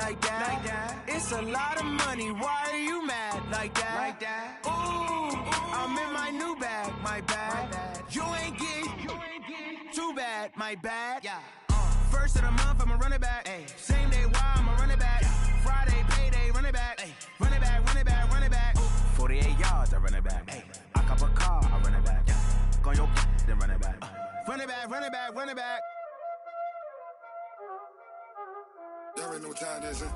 like that. It's a lot of money, why are you mad like that? Ooh, I'm in my new bag, my bad. You ain't get too bad, my bad. First of the month, I'ma run it back. Same day, why I'ma run it back. Friday, payday, run it back. Run it back, run it back, run it back. 48 yards, I run it back. I cop a car, I run it back. Go your then run it back. Run it back, run it back, run it back. There ain't no time, is it?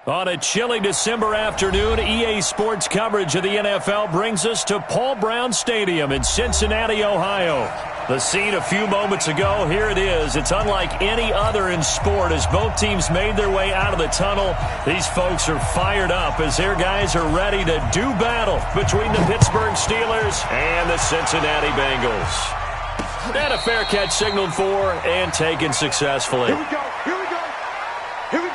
On a chilly December afternoon, EA Sports coverage of the NFL brings us to Paul Brown Stadium in Cincinnati, Ohio. The scene a few moments ago, here it is. It's unlike any other in sport as both teams made their way out of the tunnel. These folks are fired up as their guys are ready to do battle between the Pittsburgh Steelers and the Cincinnati Bengals. And a fair catch signaled for and taken successfully. Here we go, here we go, here we go.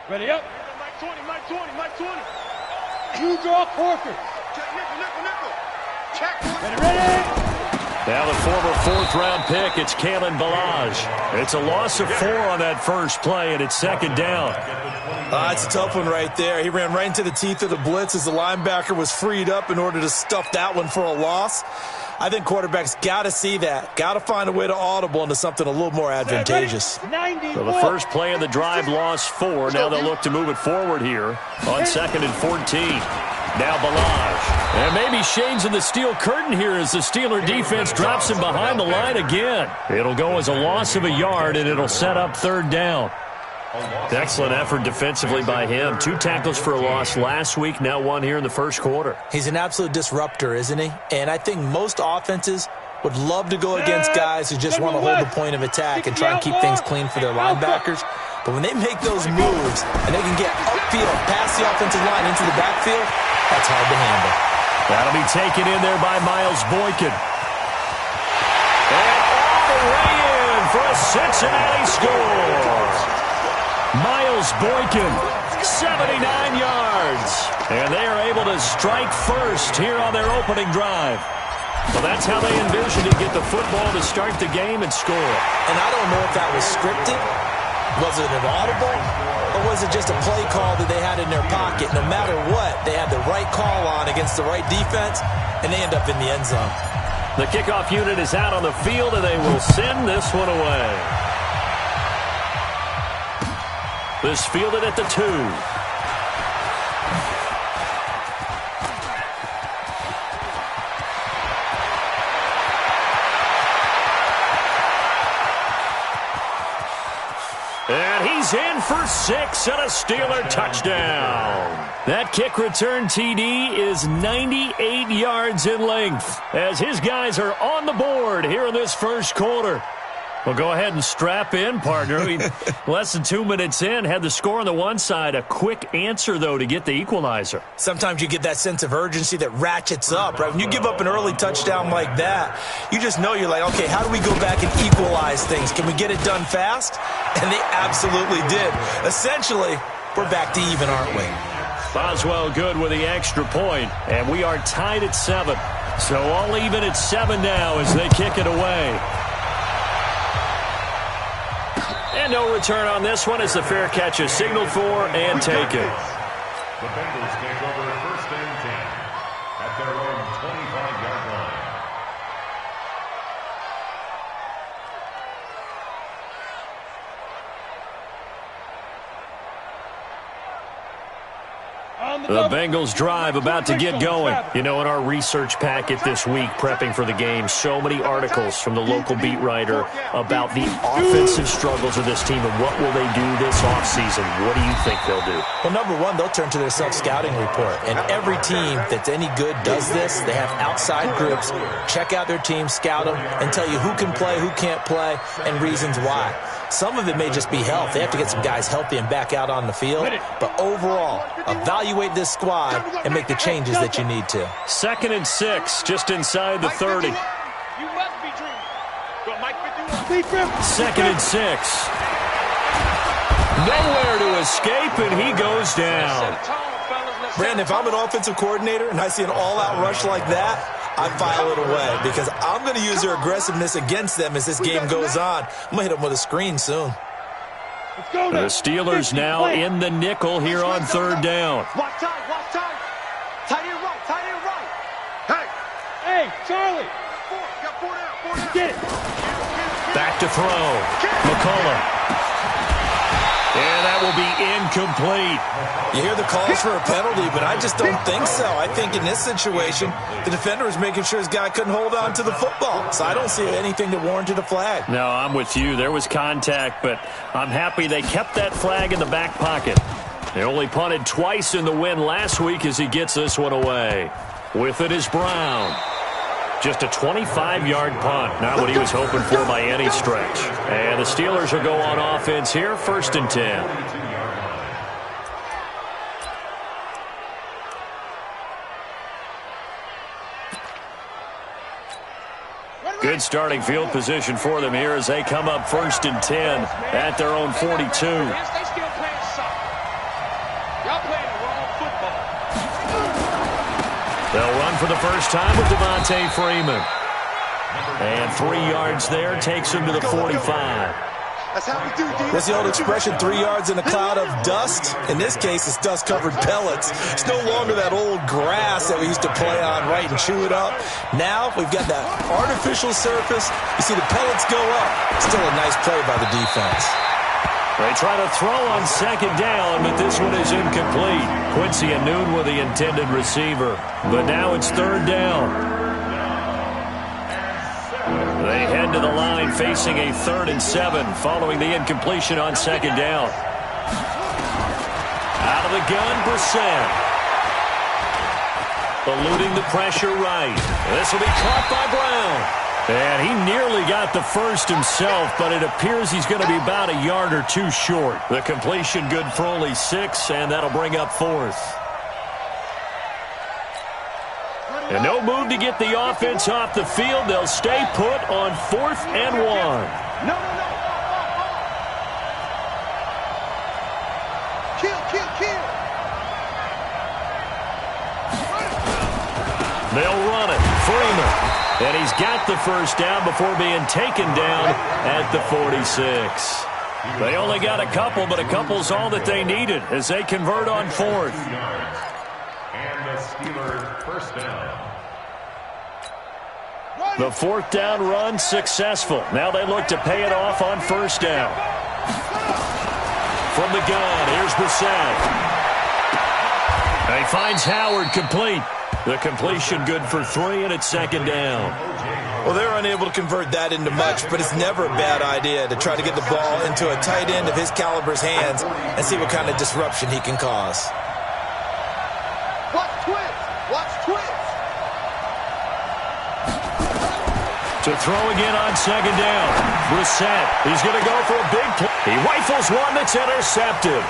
Ready up. Mike 20. You draw quarter. Nickel. Check. Ready. Now the former fourth-round pick, it's Kalen Ballage. It's a loss of 4 on that first play, and it's second down. It's a tough one right there. He ran right into the teeth of the blitz as the linebacker was freed up in order to stuff that one for a loss. I think quarterbacks got to see that. Got to find a way to audible into something a little more advantageous. So the first play of the drive lost 4. Now they'll look to move it forward here on 2nd and 14. Now Ballage. And maybe shades of the steel curtain here as the Steeler defense drops him behind the line again. It'll go as a loss of a yard, and it'll set up third down. Excellent effort defensively by him. 2 tackles for a loss last week, now 1 here in the first quarter. He's an absolute disruptor, isn't he? And I think most offenses would love to go against guys who just want to hold the point of attack and try and keep things clean for their linebackers. But when they make those moves and they can get upfield, past the offensive line into the backfield, that's hard to handle. That'll be taken in there by Miles Boykin. And all the way in for a Cincinnati score. Miles Boykin, 79 yards. And they are able to strike first here on their opening drive. Well, that's how they envisioned to get the football to start the game and score. And I don't know if that was scripted. Was it an audible? Or was it just a play call that they had in their pocket? No matter what, they had the right call on against the right defense, and they end up in the end zone. The kickoff unit is out on the field, and they will send this one away. This fielded at the 2. And he's in for 6 and a Steeler touchdown. That kick return TD is 98 yards in length as his guys are on the board here in this first quarter. Well, go ahead and strap in, partner. Less than 2 minutes in, had the score on the one side. A quick answer, though, to get the equalizer. Sometimes you get that sense of urgency that ratchets up, right? When you give up an early touchdown like that, you just know you're like, okay, how do we go back and equalize things? Can we get it done fast? And they absolutely did. Essentially, we're back to even, aren't we? Boswell good with the extra point, and we are tied at 7. So all even at 7 now as they kick it away. And no return on this one as the fair catch is signaled for and taken. The Bengals take over 1st and 10 at their own 25-yard line. The Bengals drive about to get going. You know, in our research packet this week, prepping for the game, so many articles from the local beat writer about the offensive struggles of this team and what will they do this offseason. What do you think they'll do? Well, number one, they'll turn to their self-scouting report. And every team that's any good does this. They have outside groups, check out their team, scout them, and tell you who can play, who can't play, and reasons why. Some of it may just be health. They have to get some guys healthy and back out on the field. But overall, evaluate this squad and make the changes that you need to. 2nd and 6, just inside the 30. 2nd and 6. Nowhere to escape, and he goes down. Brandon, if I'm an offensive coordinator and I see an all-out rush like that, I file it away because I'm going to use their aggressiveness against them as this game goes on. I'm going to hit them with a screen soon. The Steelers now in the nickel here on third down. Watch time, watch time. Tight end right, tight end right. Hey, Charlie. Got four down. Get it. Back to throw. McCullough. And that will be incomplete. You hear the calls for a penalty, but I just don't think so. I think in this situation, the defender was making sure his guy couldn't hold on to the football. So I don't see anything that warranted a flag. No, I'm with you. There was contact, but I'm happy they kept that flag in the back pocket. They only punted twice in the win last week as he gets this one away. With it is Brown. Just a 25-yard punt. Not what he was hoping for by any stretch. And the Steelers will go on offense here, 1st and 10. Good starting field position for them here as they come up 1st and 10 at their own 42. They still playing soccer. Y'all playing the wrong football. They'll run for the first time with Devontae Freeman. And 3 yards there takes him to the 45. That's how we do, D. That's the old expression, 3 yards in a cloud of dust. In this case, it's dust-covered pellets. It's no longer that old grass that we used to play on, right, and chew it up. Now we've got that artificial surface. You see the pellets go up. Still a nice play by the defense. They try to throw on 2nd down, but this one is incomplete. Quincy Anoon with the intended receiver. But now it's 3rd down. They head to the line facing a 3rd and 7 following the incompletion on 2nd down. Out of the gun, Brissett. Eluding the pressure right. This will be caught by Brown. And he nearly got the first himself, but it appears he's going to be about a yard or two short. The completion good for only 6, and that'll bring up 4th. And no move to get the offense off the field. They'll stay put on 4th and 1. No. Kill. They'll run it. Freeman. And he's got the first down before being taken down at the 46. They only got a couple, but a couple's all that they needed as they convert on 4th. And the Steelers first down. The 4th down run successful. Now they look to pay it off on 1st down. From the gun, here's Brissett. He finds Howard complete. The completion good for 3, and it's 2nd down. Well, they're unable to convert that into much, but it's never a bad idea to try to get the ball into a tight end of his caliber's hands and see what kind of disruption he can cause. Watch twins. To throw again on 2nd down. Brissett, he's going to go for a big play. He rifles one that's intercepted.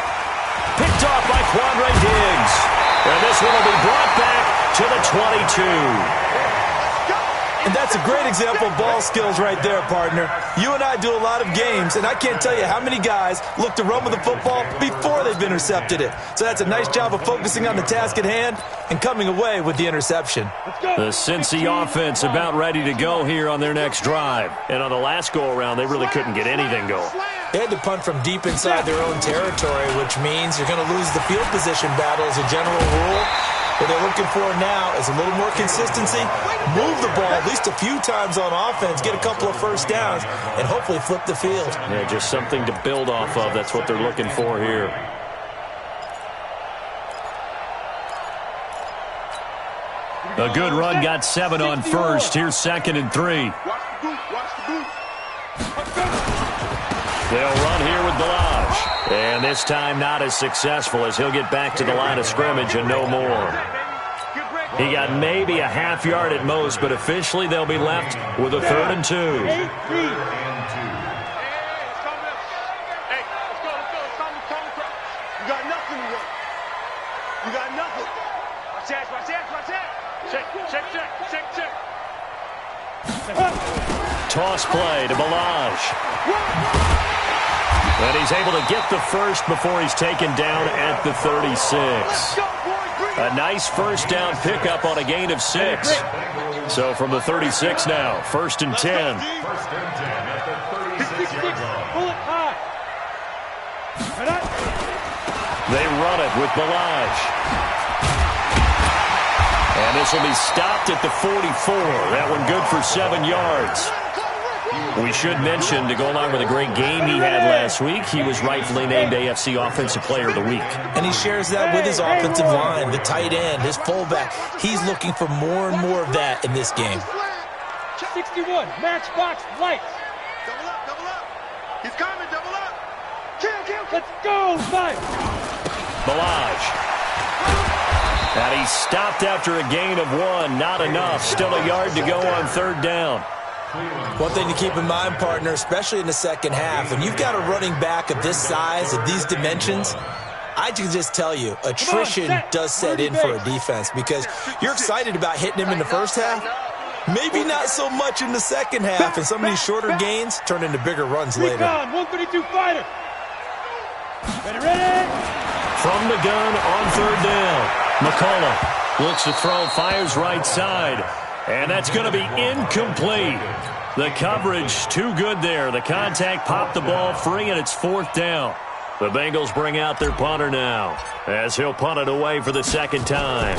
Picked off by Quandre Diggs. And this one will be brought back to the 22. And that's a great example of ball skills right there, partner. You and I do a lot of games, and I can't tell you how many guys look to run with the football before they've intercepted it. So that's a nice job of focusing on the task at hand and coming away with the interception. The Cincy offense about ready to go here on their next drive. And on the last go-around, they really couldn't get anything going. They had to punt from deep inside their own territory, which means you're going to lose the field position battle as a general rule. What they're looking for now is a little more consistency, move the ball at least a few times on offense, get a couple of first downs, and hopefully flip the field. Yeah, just something to build off of. That's what they're looking for here. A good run got 7 on 1st. Here's 2nd and 3. They'll run here with Balaj. And this time not as successful as he'll get back to the line of scrimmage and no more. He got maybe a half yard at most, but officially they'll be left with a 3rd and 2. You got nothing to work. You got nothing. Watch that. Check. Toss play to Balaj. And he's able to get the first before he's taken down at the 36. A nice first down pickup on a gain of 6. So from the 36 now, 1st and 10. First and 10 at the 36-yard line. Pull it high. They run it with Balaj. And this will be stopped at the 44. That one good for 7 yards. We should mention, to go along with a great game he had last week, he was rightfully named AFC Offensive Player of the Week. And he shares that with his offensive line, the tight end, his fullback. He's looking for more and more of that in this game. 61, matchbox lights. Double up, double up. He's coming, double up. Kill. Let's go, 5. Balaj. And he stopped after a gain of 1. Not enough. Still a yard to go on 3rd down. One thing to keep in mind, partner, especially in the second half, when you've got a running back of this size, of these dimensions, I can just tell you, attrition does set in for a defense because you're excited about hitting him in the first half. Maybe not so much in the second half, and some of these shorter gains turn into bigger runs later. 132 fighter. Ready. From the gun on 3rd down. McCullough looks to throw, fires right side. And that's going to be incomplete. The coverage too good there. The contact popped the ball free, and it's 4th down. The Bengals bring out their punter now as he'll punt it away for the 2nd time.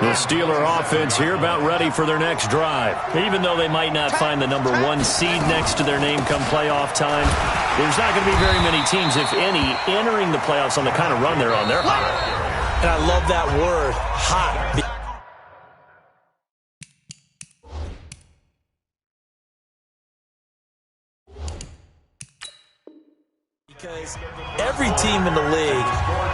The Steeler offense here about ready for their next drive. Even though they might not find the number 1 seed next to their name come playoff time, there's not going to be very many teams, if any, entering the playoffs on the kind of run they're on. They're hot. And I love that word, hot. Because every team in the league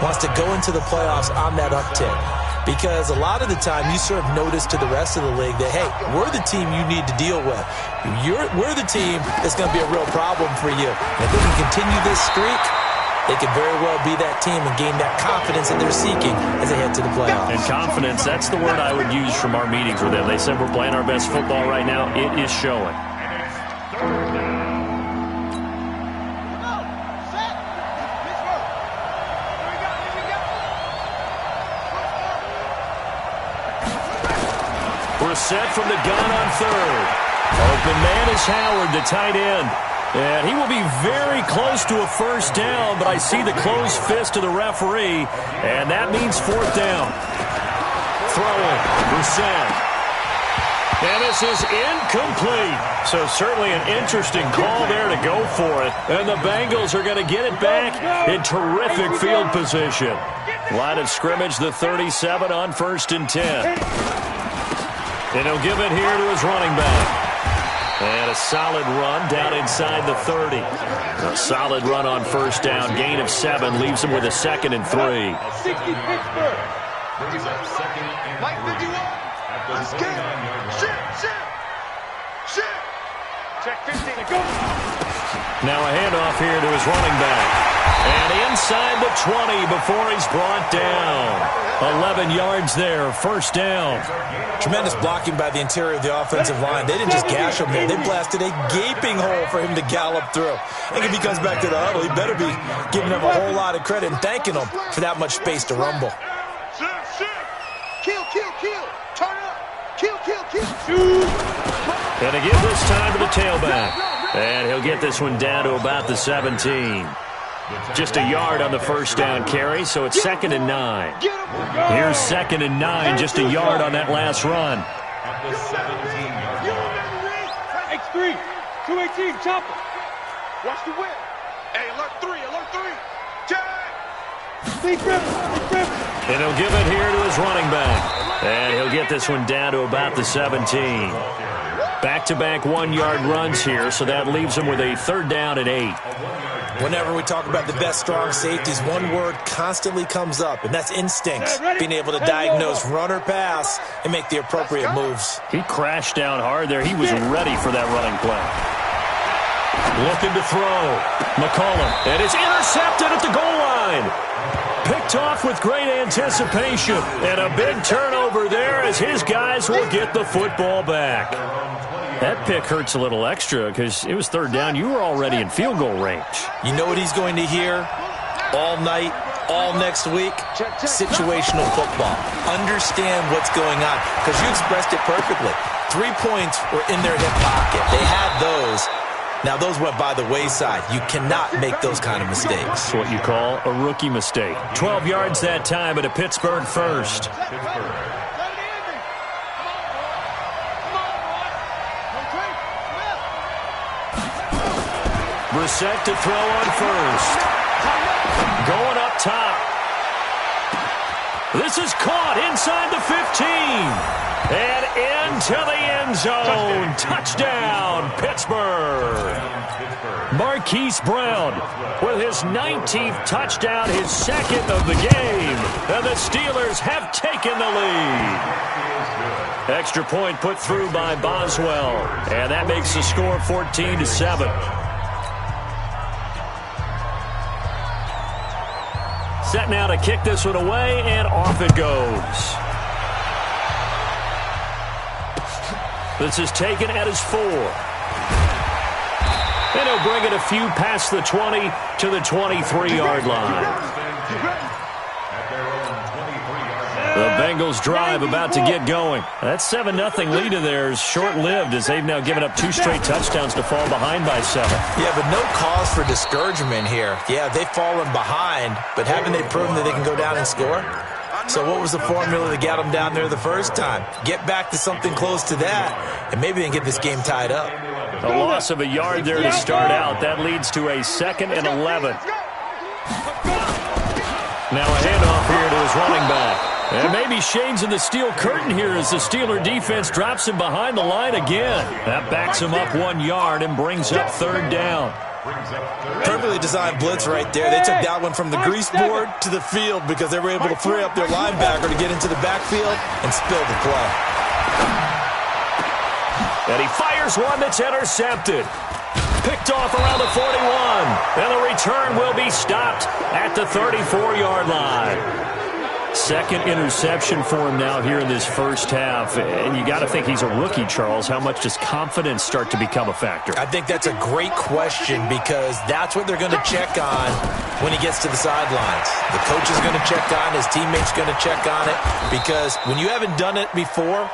wants to go into the playoffs on that uptick. Because a lot of the time you serve notice to the rest of the league that, hey, we're the team you need to deal with. We're the team that's going to be a real problem for you. And if they can continue this streak, they could very well be that team and gain that confidence that they're seeking as they head to the playoffs. And confidence, that's the word I would use from our meetings with them. They said we're playing our best football right now. It is showing. Set from the gun on 3rd. Open man is Howard, the tight end. And he will be very close to a 1st down, but I see the closed fist of the referee, and that means 4th down. Throwing, Brissett. And this is incomplete. So certainly an interesting call there to go for it. And the Bengals are going to get it back in terrific field position. Line of scrimmage, the 37 on 1st and 10. And he'll give it here to his running back. And a solid run down inside the 30. A solid run on 1st down. Gain of 7 leaves him with a 2nd and 3. 60 Pittsburgh. Brings up 2nd and 3 at the 49-yard line. Shit. Check 15 to go. Now a handoff here to his running back. And inside the 20 before he's brought down. 11 yards there, 1st down. Tremendous blocking by the interior of the offensive line. They didn't just gash him there. They blasted a gaping hole for him to gallop through. I think if he comes back to the huddle, he better be giving them a whole lot of credit and thanking them for that much space to rumble. Kill. Turn up. Kill. And to give this time to the tailback. And he'll get this one down to about the 17. Just a yard on the 1st down carry, so it's 2nd and 9. Here's 2nd and 9, just a yard on that last run. At the 17-yard line. X3, 218, chopper. Watch the whip. Hey, alert 3. Big rip. And he'll give it here to his running back. And he'll get this one down to about the 17. Back-to-back 1-yard runs here, so that leaves him with a 3rd down and 8. Whenever we talk about the best strong safeties, one word constantly comes up, and that's instincts. Being able to diagnose run or pass and make the appropriate moves. He crashed down hard there. He was ready for that running play. Looking to throw. McCollum. And it's intercepted at the goal line. Picked off with great anticipation. And a big turnover there as his guys will get the football back. That pick hurts a little extra because it was third down. You were already in field goal range. You know what he's going to hear all night, all next week? Situational football. Understand what's going on because you expressed it perfectly. 3 points were in their hip pocket. They had those. Now, those went by the wayside. You cannot make those kind of mistakes. That's what you call a rookie mistake. 12 yards that time at a Pittsburgh first. Brissett to throw on first. Going up top. This is caught inside the 15. And into the end zone. Touchdown, Pittsburgh. Marquise Brown with his 19th touchdown, his second of the game. And the Steelers have taken the lead. Extra point put through by Boswell. And that makes the score 14-7. Set now to kick this one away, and off it goes. This is taken at his 4. And he'll bring it a few past the 20 to the 23-yard line. The Bengals drive about to get going. That 7-0 lead of theirs short-lived as they've now given up 2 straight touchdowns to fall behind by 7. Yeah, but no cause for discouragement here. Yeah, they've fallen behind, but haven't they proven that they can go down and score? So what was the formula that got them down there the first time? Get back to something close to that, and maybe they can get this game tied up. A loss of a yard there to start out. That leads to a 2nd and 11. Now a handoff here to his running back. And maybe shades in the steel curtain here as the Steeler defense drops him behind the line again. That backs him up 1 yard and brings up 3rd down. Perfectly designed blitz right there. They took that one from the grease board to the field because they were able to free up their linebacker to get into the backfield and spill the play. And he fires one that's intercepted. Picked off around the 41. And the return will be stopped at the 34-yard line. 2nd interception for him now here in this first half. And you got to think he's a rookie, Charles. How much does confidence start to become a factor? I think that's a great question because that's what they're going to check on when he gets to the sidelines. The coach is going to check on, his teammates going to check on it because when you haven't done it before,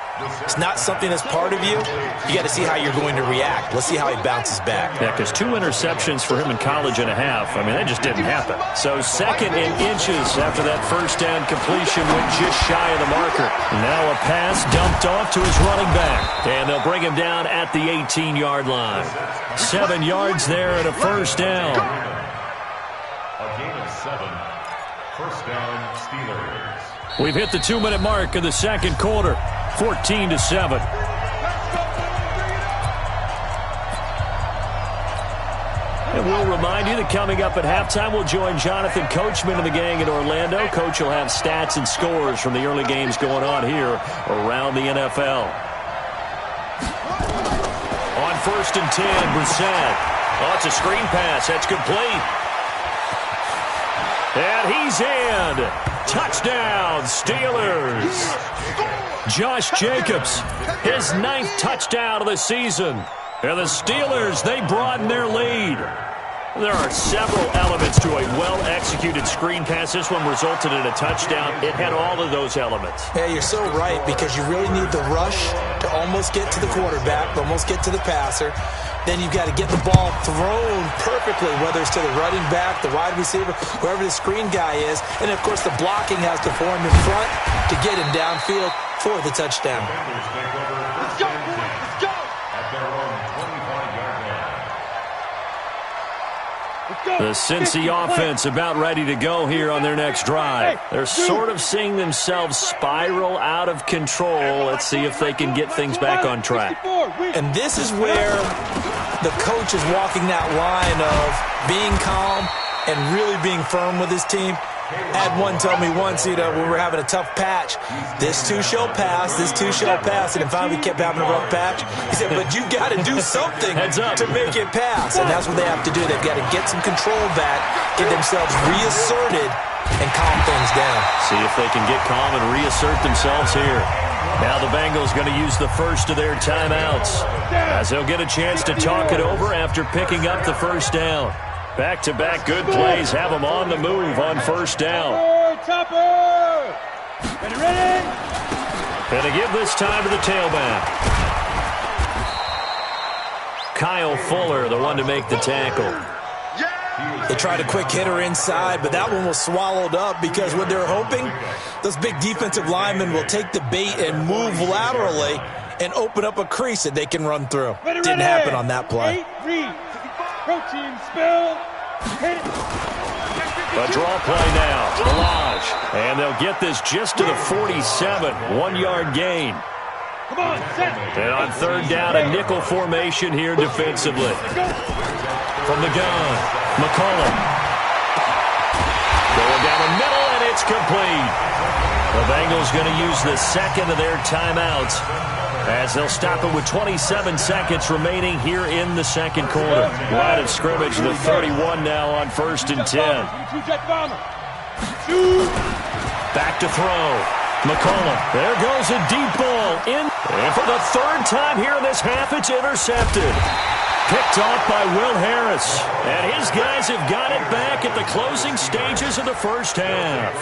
it's not something that's part of you. You got to see how you're going to react. Let's see how he bounces back. Yeah, because 2 interceptions for him in college and a half. I mean, that just didn't happen. So 2nd and inches after that first down completion went just shy of the marker. Now a pass dumped off to his running back. And they'll bring him down at the 18-yard line. 7 yards there and a first down. A gain of 7. First down, Steelers. We've hit the 2-minute mark of the second quarter. 14-7. And we'll remind you that coming up at halftime, we'll join Jonathan Coachman and the gang in Orlando. Coach will have stats and scores from the early games going on here around the NFL. On 1st and 10, Brissett. Oh, it's a screen pass. That's complete. And he's in. Touchdown, Steelers. Josh Jacobs, his 9th touchdown of the season. And the Steelers, they broaden their lead. There are several elements to a well-executed screen pass. This one resulted in a touchdown. It had all of those elements. Yeah, you're so right because you really need the rush to almost get to the quarterback, almost get to the passer. Then you've got to get the ball thrown perfectly, whether it's to the running back, the wide receiver, whoever the screen guy is. And, of course, the blocking has to form in front to get him downfield for the touchdown. Let's go! Let's go! At their own 25-yard line. The Cincy offense about ready to go here on their next drive. They're sort of seeing themselves spiral out of control. Let's see if they can get things back on track. And this is where the coach is walking that line of being calm and really being firm with his team. I had one tell me once, when we were having a tough patch, this too shall pass, this too shall pass. And then finally we kept having a rough patch. He said, but you got to do something to make it pass. And that's what they have to do. They've got to get some control back, get themselves reasserted, and calm things down. See if they can get calm and reassert themselves here. Now the Bengals going to use the first of their timeouts as they'll get a chance to talk it over after picking up the first down. Back-to-back good plays have them on the move on first down. Ready? And to give this time to the tailback. Kyle Fuller, the one to make the tackle. They tried a quick hitter inside, but that one was swallowed up because what they're hoping, those big defensive linemen will take the bait and move laterally and open up a crease that they can run through. Didn't happen on that play. Protein spill. Hit it. A draw play now. Balaj. And they'll get this just to the 47. 1-yard gain. Come on, set. And on third down, a nickel formation here defensively. From the gun, McCollum. Going down the middle, and it's complete. The Bengals going to use the second of their timeouts as they'll stop it with 27 seconds remaining here in the second quarter. Line of scrimmage, the 31 now on 1st and 10. Back to throw. McCollum. There goes a deep ball in. And for the third time here in this half, it's intercepted. Picked off by Will Harris. And his guys have got it back at the closing stages of the first half.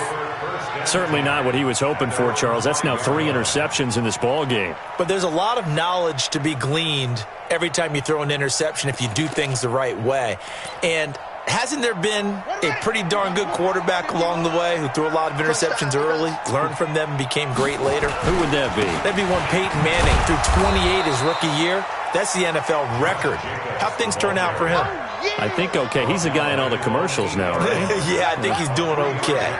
Certainly not what he was hoping for, Charles. That's now 3 interceptions in this ball game. But there's a lot of knowledge to be gleaned every time you throw an interception if you do things the right way. And hasn't there been a pretty darn good quarterback along the way who threw a lot of interceptions early, learned from them, and became great later? Who would that be? That'd be one Peyton Manning. Threw 28 his rookie year. That's the NFL record. How'd things turn out for him? I think okay. He's the guy in all the commercials now, right? Yeah, I think he's doing okay.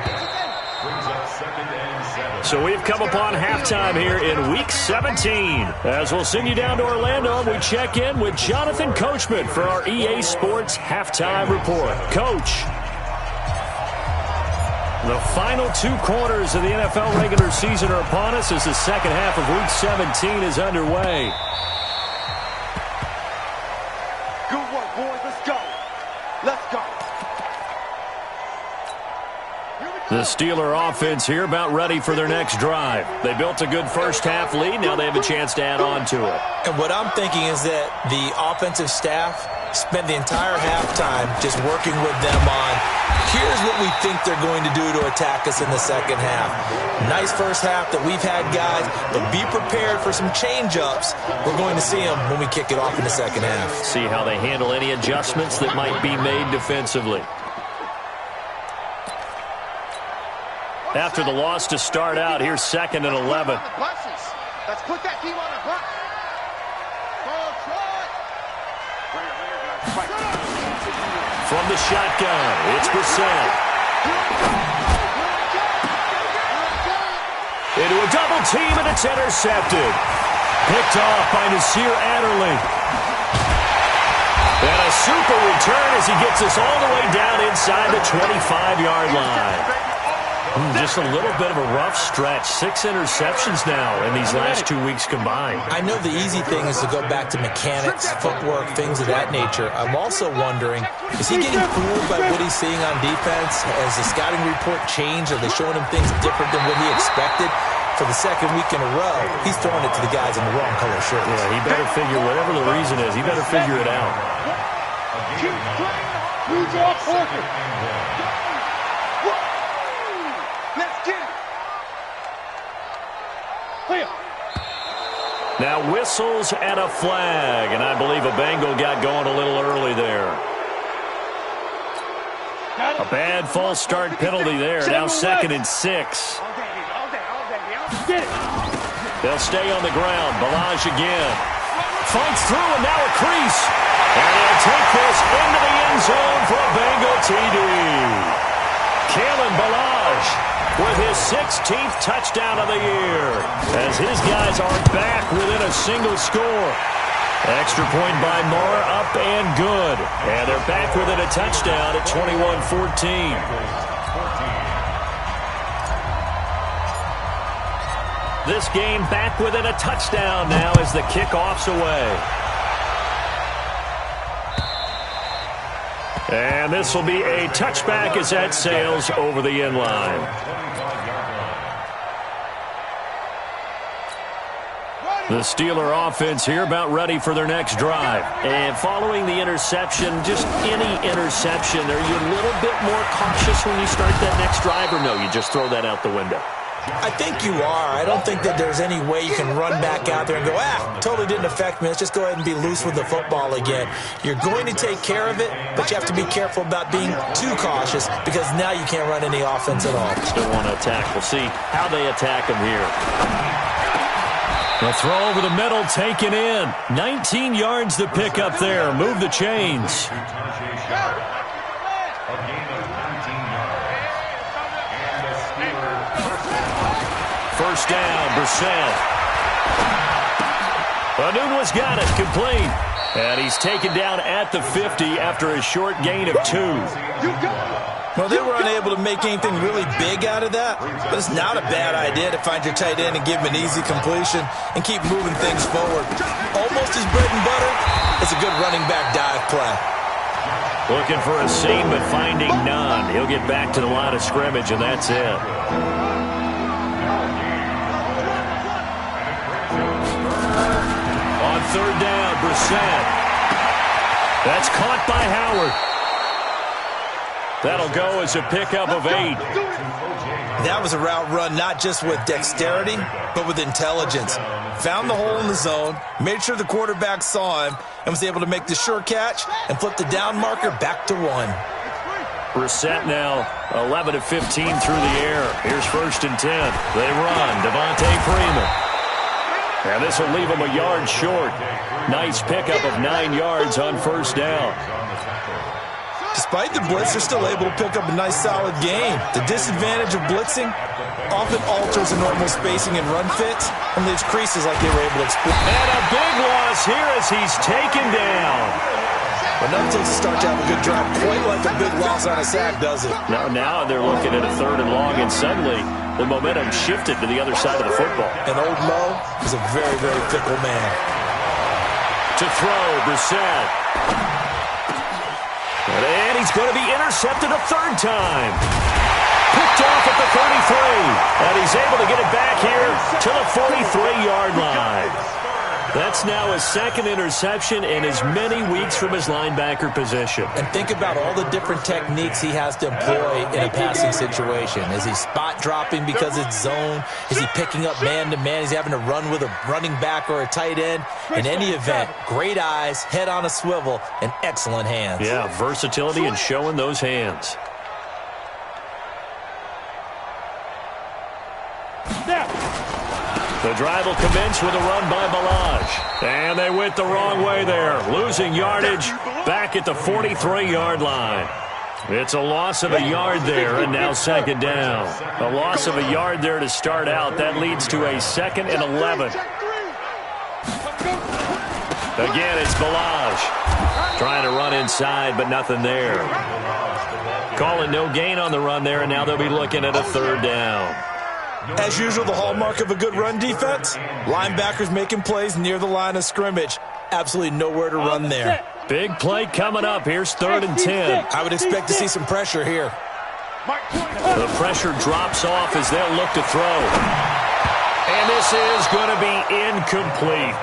So we've come upon halftime here in Week 17. As we'll send you down to Orlando, we check in with Jonathan Coachman for our EA Sports Halftime Report. Coach, the final 2 quarters of the NFL regular season are upon us as the second half of Week 17 is underway. Good work, boys. Let's go. Let's go. The Steeler offense here about ready for their next drive. They built a good first half lead. Now they have a chance to add on to it. And what I'm thinking is that the offensive staff spent the entire halftime just working with them on, here's what we think they're going to do to attack us in the second half. Nice first half that we've had, guys, but be prepared for some change-ups. We're going to see them when we kick it off in the second half. See how they handle any adjustments that might be made defensively. After the loss to start out, here's 2nd and 11. Let's put that team on a bus. From the shotgun, it's Brissett. Into a double team, and it's intercepted. Picked off by Nasir Adderley. And a super return as he gets us all the way down inside the 25-yard line. Just a little bit of a rough stretch. 6 interceptions now in these last 2 weeks combined. I know the easy thing is to go back to mechanics, footwork, things of that nature. I'm also wondering, is he getting fooled by what he's seeing on defense? Has the scouting report changed? Are they showing him things different than what he expected? For the second week in a row, he's throwing it to the guys in the wrong color shirts. Yeah, he better figure, whatever the reason is, he better figure it out. Now whistles and a flag, and I believe a Bengal got going a little early there. A bad false start penalty there. Now 2nd and 6. They'll stay on the ground. Balaj again. Fights through, and now a crease. And he'll take this into the end zone for a Bengal TD. Kalen Balaj with his 16th touchdown of the year, as his guys are back within a single score. Extra point by Moore, up and good. And they're back within a touchdown at 21-14. This game back within a touchdown now as the kickoff's away. And this will be a touchback as that sails over the end line. The Steeler offense here about ready for their next drive. And following the interception, just any interception, are you a little bit more cautious when you start that next drive, or no, you just throw that out the window? I think you are. I don't think that there's any way you can run back out there and go, totally didn't affect me. Let's just go ahead and be loose with the football again. You're going to take care of it, but you have to be careful about being too cautious because now you can't run any offense at all. Still want to attack. We'll see how they attack him here. The throw over the middle, taken in. 19 yards to pick up there. Move the chains. First down, Brissett. Anunwa's got it, complete. And he's taken down at the 50 after a short gain of 2. Well, they were unable to make anything really big out of that, but it's not a bad idea to find your tight end and give him an easy completion and keep moving things forward. Almost his bread and butter is a good running back dive play. Looking for a seam, but finding none. He'll get back to the line of scrimmage, and that's it. On third down, Brissett. That's caught by Howard. That'll go as a pickup of 8. That was a route run not just with dexterity, but with intelligence. Found the hole in the zone, made sure the quarterback saw him, and was able to make the sure catch and flip the down marker back to 1. Brissett now 11 of 15 through the air. Here's first and 10. They run. Devontae Freeman. And this will leave him a yard short. Nice pickup of 9 yards on first down. Despite the blitz, they're still able to pick up a nice solid gain. The disadvantage of blitzing often alters the normal spacing and run fits and leaves creases like they were able to exploit. And a big loss here as he's taken down. But nothing to start to have a good drive quite like a big loss on a sack, does it? Now they're looking at a third and long, and suddenly the momentum shifted to the other side of the football. And old Mo is a very, very fickle man. To throw, Brissett. And he's going to be intercepted a third time. Picked off at the 33. And he's able to get it back here to the 43-yard line. That's now his second interception in as many weeks from his linebacker position. And think about all the different techniques he has to employ in a passing situation. Is he spot dropping because it's zone? Is he picking up man-to-man? Is he having to run with a running back or a tight end? In any event, great eyes, head on a swivel, and excellent hands. Yeah, versatility and showing those hands. The drive will commence with a run by Balaj. And they went the wrong way there. Losing yardage back at the 43-yard line. It's a loss of a yard there, and now second down. A loss of a yard there to start out. That leads to a 2nd and 11. Again, it's Balaj. Trying to run inside, but nothing there. Calling no gain on the run there, and now they'll be looking at a third down. As usual, the hallmark of a good run defense, linebackers making plays near the line of scrimmage. Absolutely nowhere to run there. Big play coming up. Here's 3rd and 10. I would expect to see some pressure here. The pressure drops off as they'll look to throw. And this is going to be incomplete.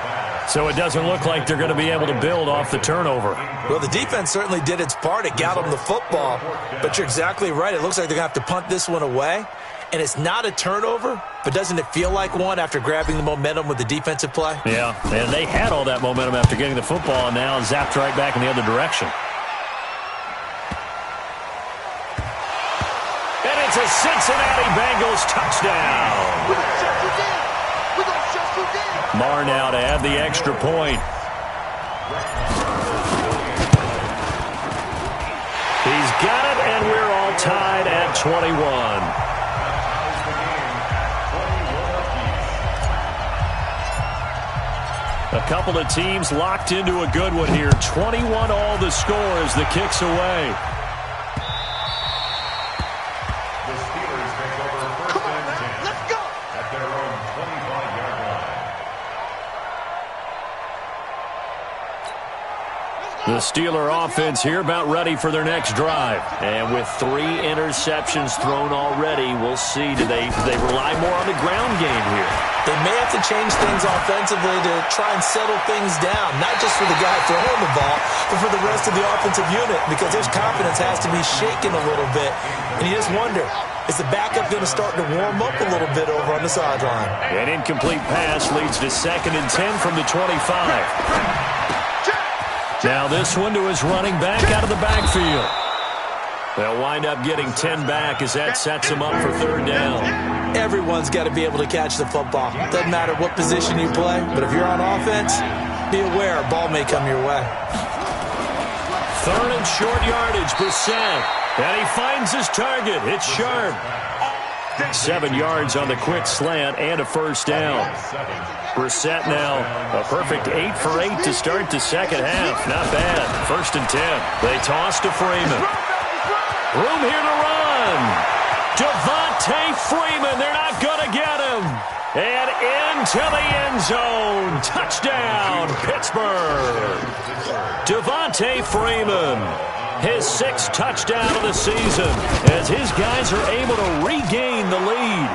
So it doesn't look like they're going to be able to build off the turnover. Well, the defense certainly did its part. It got them the football. But you're exactly right. It looks like they're going to have to punt this one away. And it's not a turnover, but doesn't it feel like one after grabbing the momentum with the defensive play? Yeah, and they had all that momentum after getting the football, and now zapped right back in the other direction. And it's a Cincinnati Bengals touchdown. Marr now to add the extra point. He's got it, and we're all tied at 21. A couple of teams locked into a good one here. 21 all the score as the kick's away. The Steelers take over 1st and 10 at their own 25. The Steeler offense here about ready for their next drive. And with 3 interceptions thrown already, we'll see. Do they rely more on the ground game here? They may have to change things offensively to try and settle things down, not just for the guy throwing the ball, but for the rest of the offensive unit, because their confidence has to be shaken a little bit. And you just wonder, is the backup going to start to warm up a little bit over on the sideline? An incomplete pass leads to 2nd and 10 from the 25. Now this one to his running back out of the backfield. They'll wind up getting 10 back as that sets him up for 3rd down. Everyone's got to be able to catch the football. Doesn't matter what position you play, but if you're on offense, be aware a ball may come your way. 3rd and short yardage, Brissett. And he finds his target. It's Sharp. 7 yards on the quick slant and a 1st down. Brissett now a perfect 8 for 8 to start the second half. Not bad. 1st and 10. They toss to Freeman. Room here to run. Devontae Freeman. They're not going to get him. And into the end zone. Touchdown, Pittsburgh. Devontae Freeman. His 6th touchdown of the season as his guys are able to regain the lead.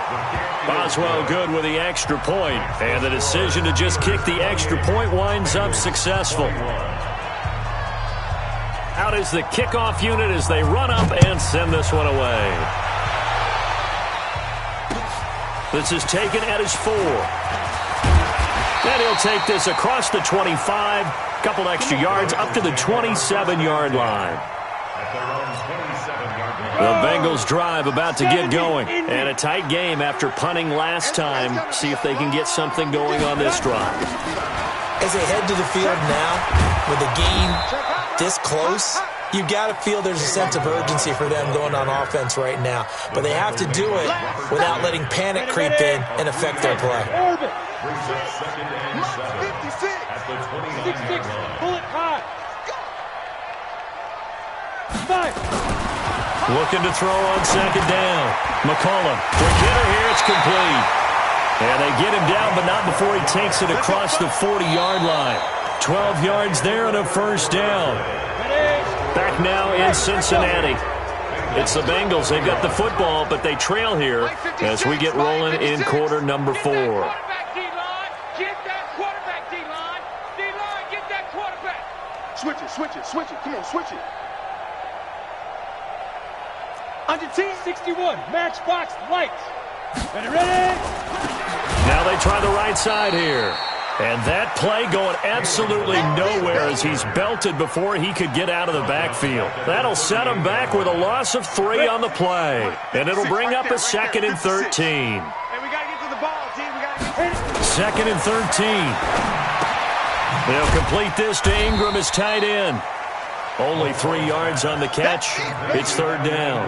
Boswell good with the extra point, and the decision to just kick the extra point winds up successful. Out is the kickoff unit as they run up and send this one away. This is taken at his 4. And he'll take this across the 25, couple extra yards up to the 27-yard line. The Bengals drive about to get going. And a tight game after punting last time. See if they can get something going on this drive. As they head to the field now, with the game this close, you've got to feel there's a sense of urgency for them going on offense right now. But they have to do it without letting panic creep in and affect their play. 56. Pull it high. 5. Looking to throw on 2nd down. McCollum. Quick hitter here. It's complete. And they get him down, but not before he takes it across the 40-yard line. 12 yards there and a 1st down. Back now in Cincinnati. It's the Bengals. They've got the football, but they trail here as we get rolling in quarter number 4. Switch it. Come on, switch it. Under T61, matchbox lights. Ready? Now they try the right side here. And that play going absolutely nowhere as he's belted before he could get out of the backfield. That'll set him back with a loss of 3 on the play. And it'll bring up a 2nd and 13. Hey, we got to get to the ball, team. 2nd and 13. They'll complete this to Ingram as tight end. Only 3 yards on the catch. It's 3rd down.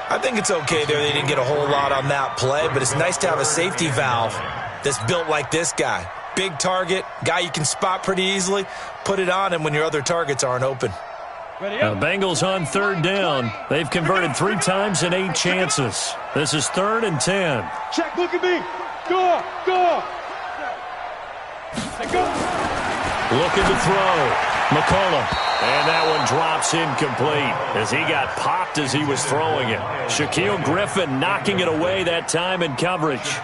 I think it's okay there. They didn't get a whole lot on that play, but it's nice to have a safety valve that's built like this guy. Big target, guy you can spot pretty easily. Put it on him when your other targets aren't open. Now, Bengals on 3rd down. They've converted 3 times in 8 chances. This is 3rd and 10. Check, look at me. Go. Looking to throw. McCollum. And that one drops incomplete as he got popped as he was throwing it. Shaquille Griffin knocking it away that time in coverage.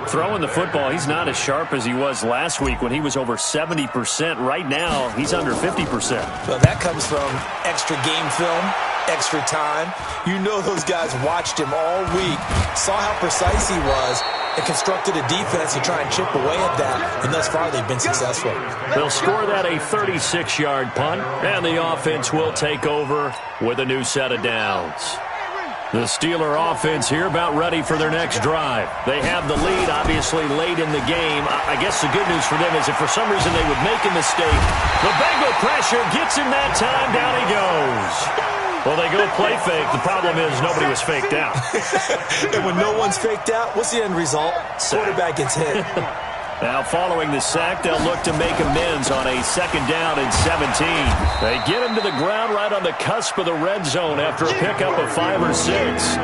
Throwing the football, he's not as sharp as he was last week when he was over 70%. Right now, he's under 50%. Well, that comes from extra game film, extra time. You know those guys watched him all week, saw how precise he was, and constructed a defense to try and chip away at that, and thus far they've been successful. They'll score that a 36-yard punt, and the offense will take over with a new set of downs. The Steeler offense here about ready for their next drive. They have the lead, obviously, late in the game. I guess the good news for them is if for some reason they would make a mistake, the Bengal pressure gets him that time. Down he goes. Well, they go play fake. The problem is nobody was faked out. And when no one's faked out, what's the end result? Quarterback gets hit. Now, following the sack, they'll look to make amends on a 2nd down and 17. They get him to the ground right on the cusp of the red zone after a pickup of 5 or 6.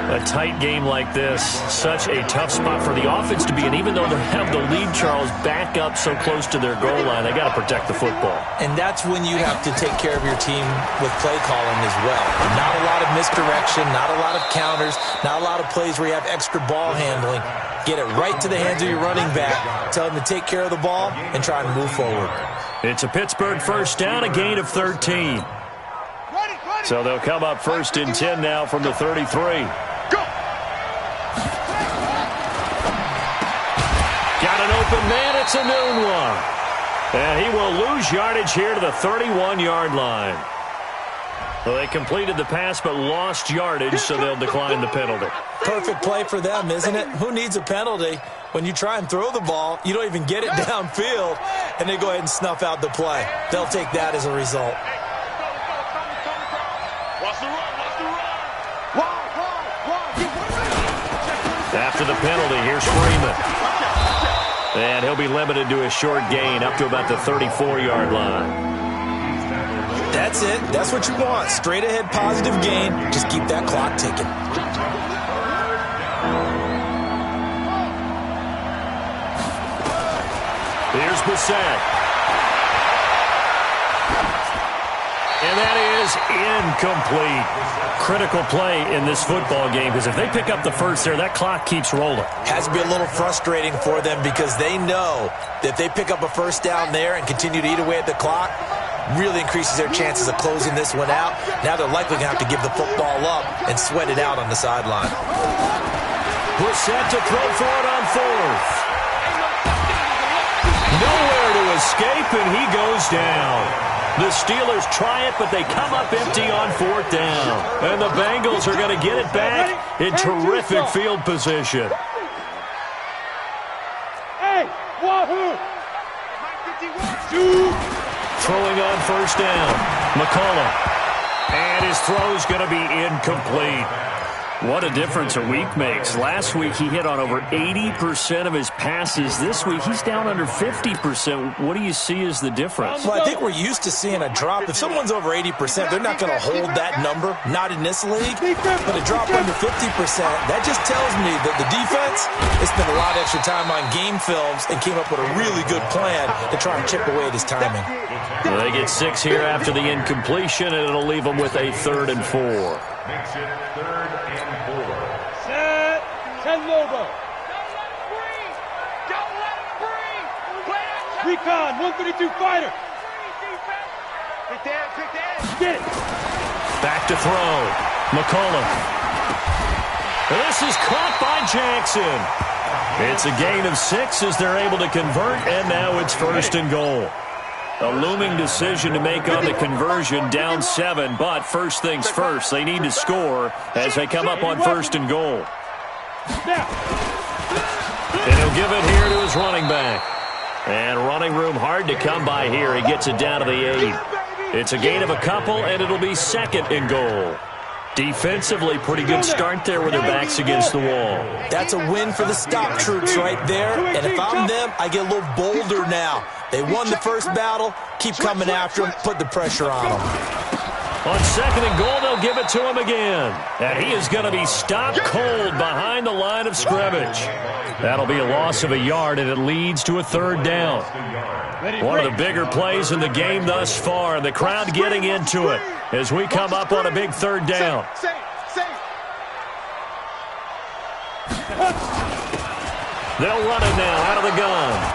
A tight game like this, such a tough spot for the offense to be in. Even though they have the lead, Charles, back up so close to their goal line, they got to protect the football. And that's when you have to take care of your team with play calling as well. Not a lot of misdirection, not a lot of counters, not a lot of plays where you have extra ball handling. Get it right to the hands of your running back. Tell them to take care of the ball and try and move forward. It's a Pittsburgh first down, a gain of 13. So they'll come up first and 10 now from the 33. Got an open man. It's a noon one. And he will lose yardage here to the 31-yard line. Well, they completed the pass but lost yardage, so they'll decline the penalty. Perfect play for them, isn't it? Who needs a penalty? When you try and throw the ball, you don't even get it downfield, and they go ahead and snuff out the play. They'll take that as a result. After the penalty, here's Freeman. And he'll be limited to a short gain up to about the 34-yard line. That's it. That's what you want. Straight ahead positive gain. Just keep that clock ticking. Here's Bissett. And that is incomplete. Critical play in this football game, because if they pick up the first there, that clock keeps rolling. Has to be a little frustrating for them because they know that if they pick up a first down there and continue to eat away at the clock, really increases their chances of closing this one out. Now they're likely going to have to give the football up and sweat it out on the sideline. We're set to throw for it on fourth. Nowhere to escape, and he goes down. The Steelers try it, but they come up empty on fourth down. And the Bengals are going to get it back in terrific field position. Hey, wahoo! Throwing on first down. McCullough. And his throw's going to be incomplete. What a difference a week makes. Last week he hit on over 80% of his passes. This week he's down under 50%. What do you see as the difference? Well, I think we're used to seeing a drop. If someone's over 80%, they're not going to hold that number, not in this league. But a drop under 50%, that just tells me that the defense has spent a lot of extra time on game films and came up with a really good plan to try and chip away at his timing. Well, they get 6 here after the incompletion, and it'll leave them with a 3rd and 4. Makes it 3rd and 4. Set. 10 Lobo. Recon, 132 fighter. Get it. Back to throw. McCullough. This is caught by Jackson. It's a gain of 6 as they're able to convert, and now it's 1st and goal. A looming decision to make on the conversion, down 7, but first things first, they need to score as they come up on 1st and goal. And he'll give it here to his running back. And running room hard to come by here. He gets it down to the 8. It's a gain of a couple, and it'll be 2nd and goal. Defensively, pretty good start there with their backs against the wall. That's a win for the stop troops right there. And if I'm them, I get a little bolder now. They won the first battle. Keep coming after them. Put the pressure on them. On 2nd and goal, they'll give it to him again. And he is going to be stopped cold behind the line of scrimmage. That'll be a loss of a yard, and it leads to a 3rd down. One of the bigger plays in the game thus far. The crowd getting into it as we come up on a big 3rd down. They'll run it now out of the gun.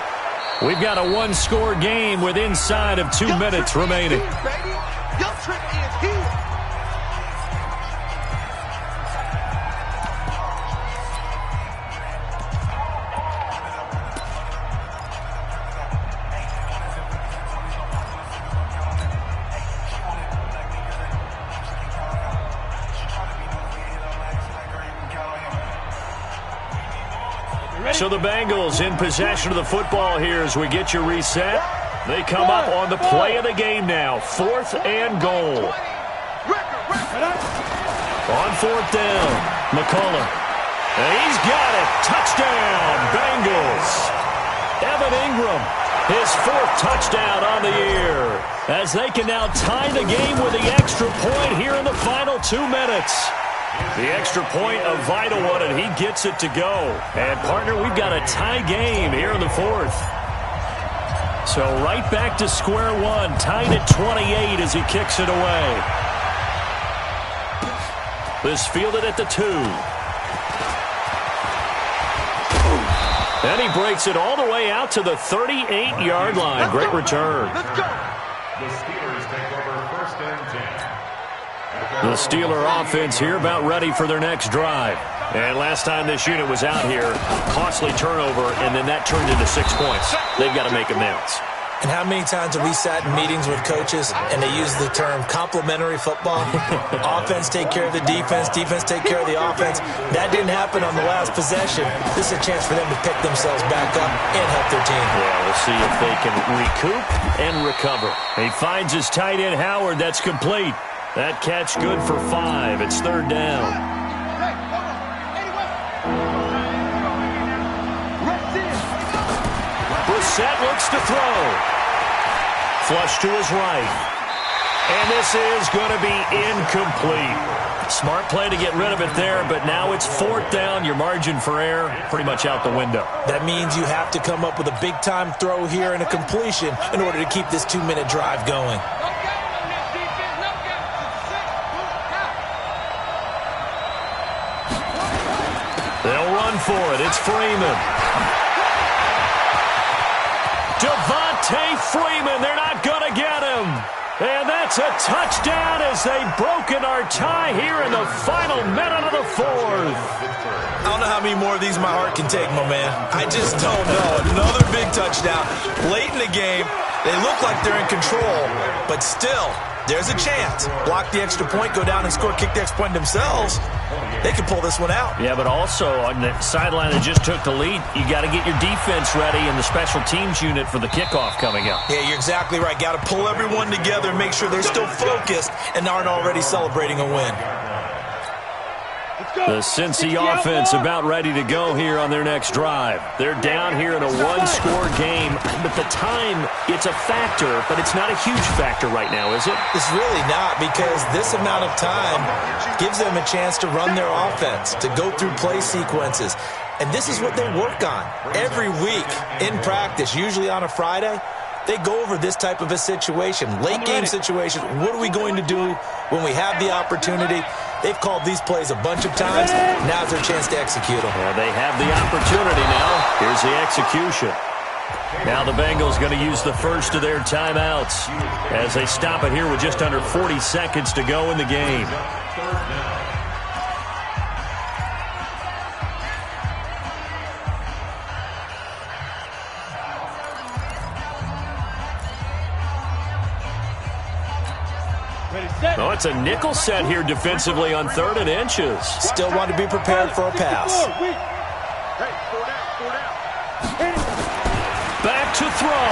We've got a 1-score game with inside of 2 minutes remaining. So the Bengals in possession of the football here as we get you reset. They come up on the play of the game now. 4th and goal. On 4th down, McCullough. And he's got it. Touchdown, Bengals. Evan Ingram, his 4th touchdown on the year. As they can now tie the game with the extra point here in the final 2 minutes. The extra point, a vital one, and he gets it to go. And, partner, we've got a tie game here in the fourth. So right back to square one, tied at 28 as he kicks it away. This fielded at the 2. And he breaks it all the way out to the 38-yard line. Great return. Let's go. The Steelers take over first and 10. The Steeler offense here about ready for their next drive. And last time this unit was out here, costly turnover, and then that turned into 6 points. They've got to make amends. And how many times have we sat in meetings with coaches and they use the term complementary football? Offense take care of the defense, defense take care of the offense. That didn't happen on the last possession. This is a chance for them to pick themselves back up and help their team. Yeah, we'll see if they can recoup and recover. He finds his tight end, Howard. That's complete. That catch good for 5. It's third down. Brissett looks to throw. Flush to his right. And this is going to be incomplete. Smart play to get rid of it there, but now it's fourth down. Your margin for error pretty much out the window. That means you have to come up with a big-time throw here and a completion in order to keep this 2-minute drive going. They'll run for it. It's Freeman. Devontae Freeman. They're not going to get him. And that's a touchdown as they've broken our tie here in the final minute of the fourth. I don't know how many more of these my heart can take, my man. I just don't know. Another big touchdown. Late in the game, they look like they're in control, but still, there's a chance. Block the extra point, go down and score, kick the extra point themselves. They can pull this one out. Yeah, but also on the sideline that just took the lead, you got to get your defense ready and the special teams unit for the kickoff coming up. Yeah, you're exactly right. Got to pull everyone together and make sure they're still focused and aren't already celebrating a win. The Cincy offense about ready to go here on their next drive. They're down here in a one-score game, but the time, it's a factor, but it's not a huge factor right now, is it? It's really not, because this amount of time gives them a chance to run their offense, to go through play sequences. And this is what they work on every week in practice, usually on a Friday. They go over this type of a situation, late game situation. What are we going to do when we have the opportunity? They've called these plays a bunch of times. Now's their chance to execute them. Well, they have the opportunity now. Here's the execution. Now the Bengals going to use the first of their timeouts as they stop it here with just under 40 seconds to go in the game. Oh, it's a nickel set here defensively on 3rd and inches. Still want to be prepared for a pass. Back to throw.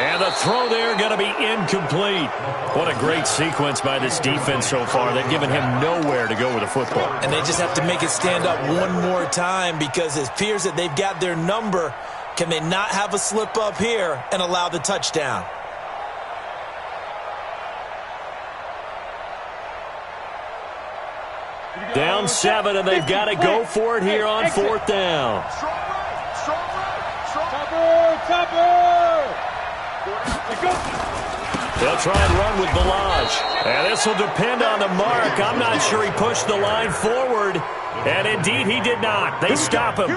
And the throw there going to be incomplete. What a great sequence by this defense so far. They've given him nowhere to go with the football. And they just have to make it stand up one more time because it appears that they've got their number. Can they not have a slip up here and allow the touchdown? Down 7, and they've got to go for it here on 4th down. They'll try and run with Balaj. And this will depend on the mark. I'm not sure he pushed the line forward. And indeed, he did not. They stop him.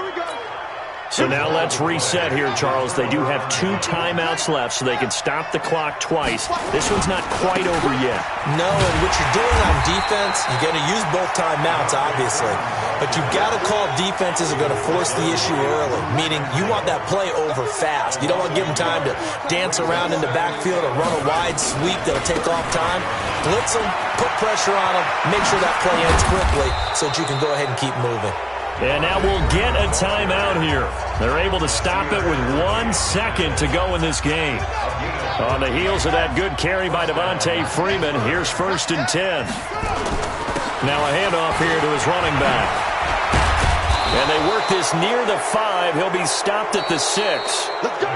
So now let's reset here, Charles. They do have 2 timeouts left, so they can stop the clock twice. This one's not quite over yet. No, and what you're doing on defense, you're going to use both timeouts, obviously. But you've got to call defenses are going to force the issue early, meaning you want that play over fast. You don't want to give them time to dance around in the backfield or run a wide sweep that'll take off time. Blitz them, put pressure on them, make sure that play ends quickly so that you can go ahead and keep moving. And now we'll get a timeout here. They're able to stop it with 1 second to go in this game. On the heels of that good carry by Devontae Freeman, here's 1st and 10. Now a handoff here to his running back. And they work this near the 5. He'll be stopped at the 6. Let's go.